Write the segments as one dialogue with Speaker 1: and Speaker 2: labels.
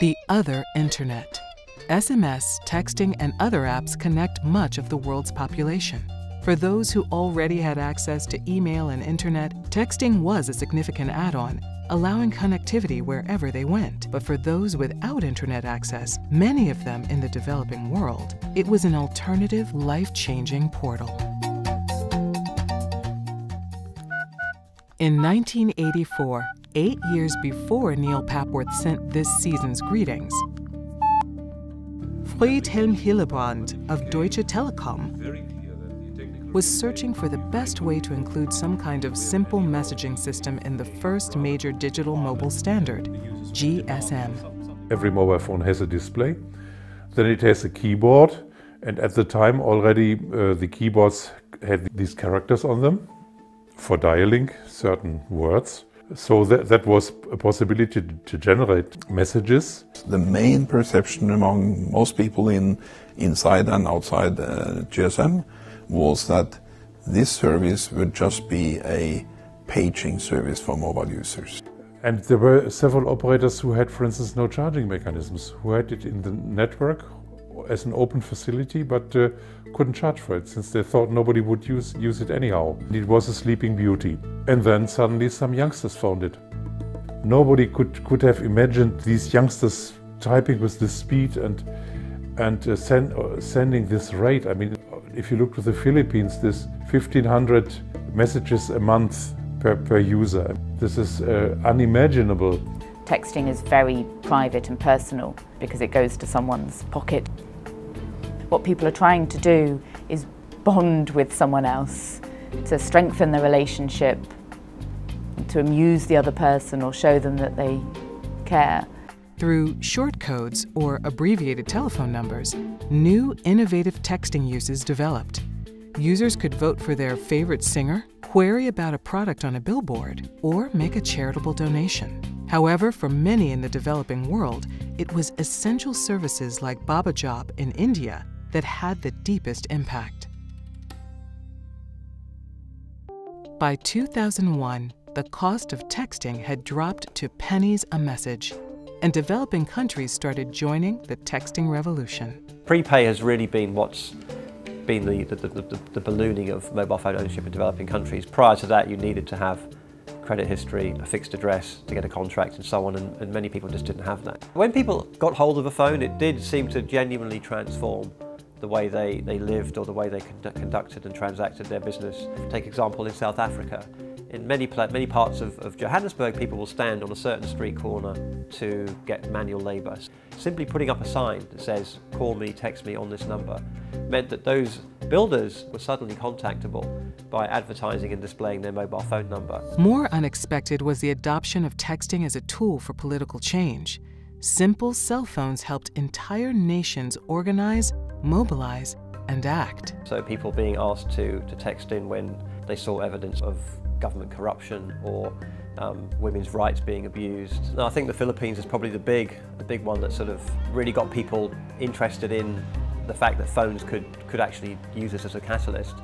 Speaker 1: The other internet. SMS, texting, and other apps connect much of the world's population. For those who already had access to email and internet, texting was a significant add-on, allowing connectivity wherever they went. But for those without internet access, many of them in the developing world, it was an alternative, life-changing portal. In 1984, 8 years before Neil Papworth sent this season's greetings, Friedhelm Hillebrand of Deutsche Telekom was searching for the best way to include some kind of simple messaging system in the first major digital mobile standard, GSM.
Speaker 2: Every mobile phone has a display, then it has a keyboard, and at the time already the keyboards had these characters on them for dialing certain words. So that was a possibility to generate messages.
Speaker 3: The main perception among most people inside and outside GSM was that this service would just be a paging service for mobile users.
Speaker 2: And there were several operators who had, for instance, no charging mechanisms, who had it in the network as an open facility, but couldn't charge for it, since they thought nobody would use it anyhow. It was a sleeping beauty. And then suddenly some youngsters found it. Nobody could have imagined these youngsters typing with this speed and sending this rate. I mean, if you look to the Philippines, there's 1,500 messages a month per user. This is unimaginable.
Speaker 4: Texting is very private and personal because it goes to someone's pocket. What people are trying to do is bond with someone else, to strengthen the relationship, to amuse the other person or show them that they care.
Speaker 1: Through short codes or abbreviated telephone numbers, new innovative texting uses developed. Users could vote for their favorite singer, query about a product on a billboard, or make a charitable donation. However, for many in the developing world, it was essential services like BabaJob in India that had the deepest impact. By 2001, the cost of texting had dropped to pennies a message, and developing countries started joining the texting revolution.
Speaker 5: Prepay has really been what's been the ballooning of mobile phone ownership in developing countries. Prior to that, you needed to have credit history, a fixed address to get a contract and so on, and many people just didn't have that. When people got hold of a phone, it did seem to genuinely transform the way they lived or the way they conducted and transacted their business. Take example in South Africa. In many parts of Johannesburg, people will stand on a certain street corner to get manual labour. Simply putting up a sign that says, call me, text me on this number, meant that those builders were suddenly contactable by advertising and displaying their mobile phone number.
Speaker 1: More unexpected was the adoption of texting as a tool for political change. Simple cell phones helped entire nations organize, mobilize, and act.
Speaker 5: So people being asked to text in when they saw evidence of government corruption or women's rights being abused. And I think the Philippines is probably the big one that sort of really got people interested in the fact that phones could actually use this as a catalyst.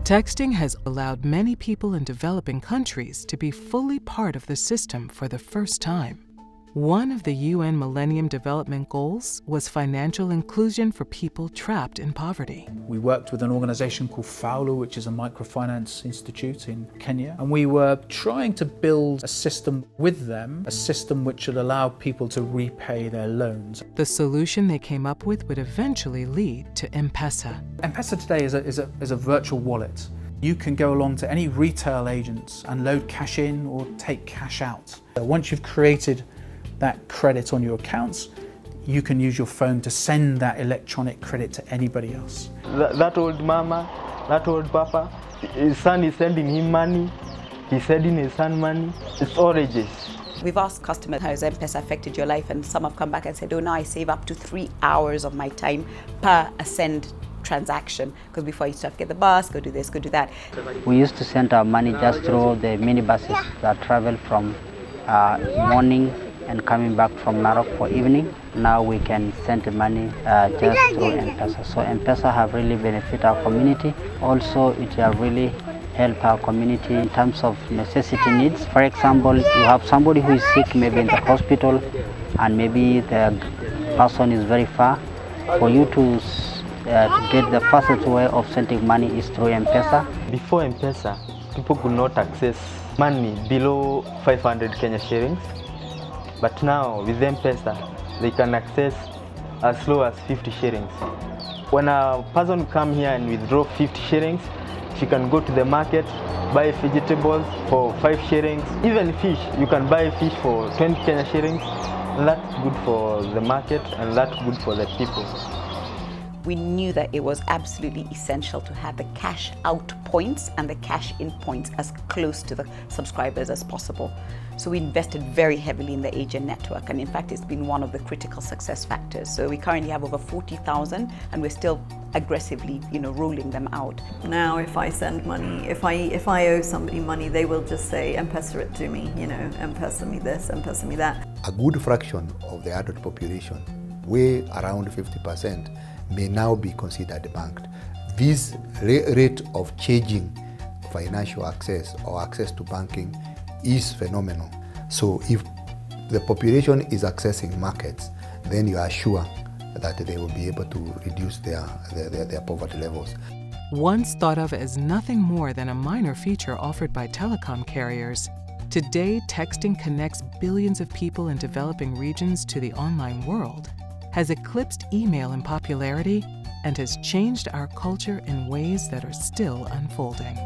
Speaker 1: Texting has allowed many people in developing countries to be fully part of the system for the first time. One of the UN Millennium Development Goals was financial inclusion for people trapped in poverty.
Speaker 6: We worked with an organization called Faulu, which is a microfinance institute in Kenya, and we were trying to build a system with them, a system which would allow people to repay their loans.
Speaker 1: The solution they came up with would eventually lead to M-Pesa.
Speaker 6: M-Pesa today is a virtual wallet. You can go along to any retail agents and load cash in or take cash out. Once you've created that credit on your accounts, you can use your phone to send that electronic credit to anybody else.
Speaker 7: That old mama, that old papa, his son is sending him money, he's sending his son money. It's all ages.
Speaker 8: We've asked customers, how has M-Pesa affected your life? And some have come back and said, oh no, I save up to 3 hours of my time per a send transaction, because before I used to have to get the bus, go do this, go do that.
Speaker 9: We used to send our money just through the minibuses that travel from morning and coming back from Narok for evening. Now we can send the money just through M-Pesa. So M-Pesa have really benefited our community. Also, it have really help our community in terms of necessity needs. For example, you have somebody who is sick, maybe in the hospital, and maybe the person is very far. For you to get the fastest way of sending money is through M-Pesa.
Speaker 7: Before M-Pesa, people could not access money below 500 Kenya shillings. But now with M-Pesa, they can access as low as 50 shillings. When a person come here and withdraw 50 shillings, she can go to the market, buy vegetables for 5 shillings. Even fish, you can buy fish for 20 Kenya shillings. And that's good for the market and that's good for the people.
Speaker 8: We knew that it was absolutely essential to have the cash out points and the cash in points as close to the subscribers as possible. So we invested very heavily in the agent network, and in fact it's been one of the critical success factors. So we currently have over 40,000 and we're still aggressively, rolling them out.
Speaker 10: Now if I send money, if I owe somebody money, they will just say M-Pesa it to me, M-Pesa me this, M-Pesa me that.
Speaker 11: A good fraction of the adult population, way around 50%, may now be considered banked. This rate of changing financial access or access to banking is phenomenal. So if the population is accessing markets, then you are sure that they will be able to reduce their poverty levels.
Speaker 1: Once thought of as nothing more than a minor feature offered by telecom carriers, today texting connects billions of people in developing regions to the online world, has eclipsed email in popularity, and has changed our culture in ways that are still unfolding.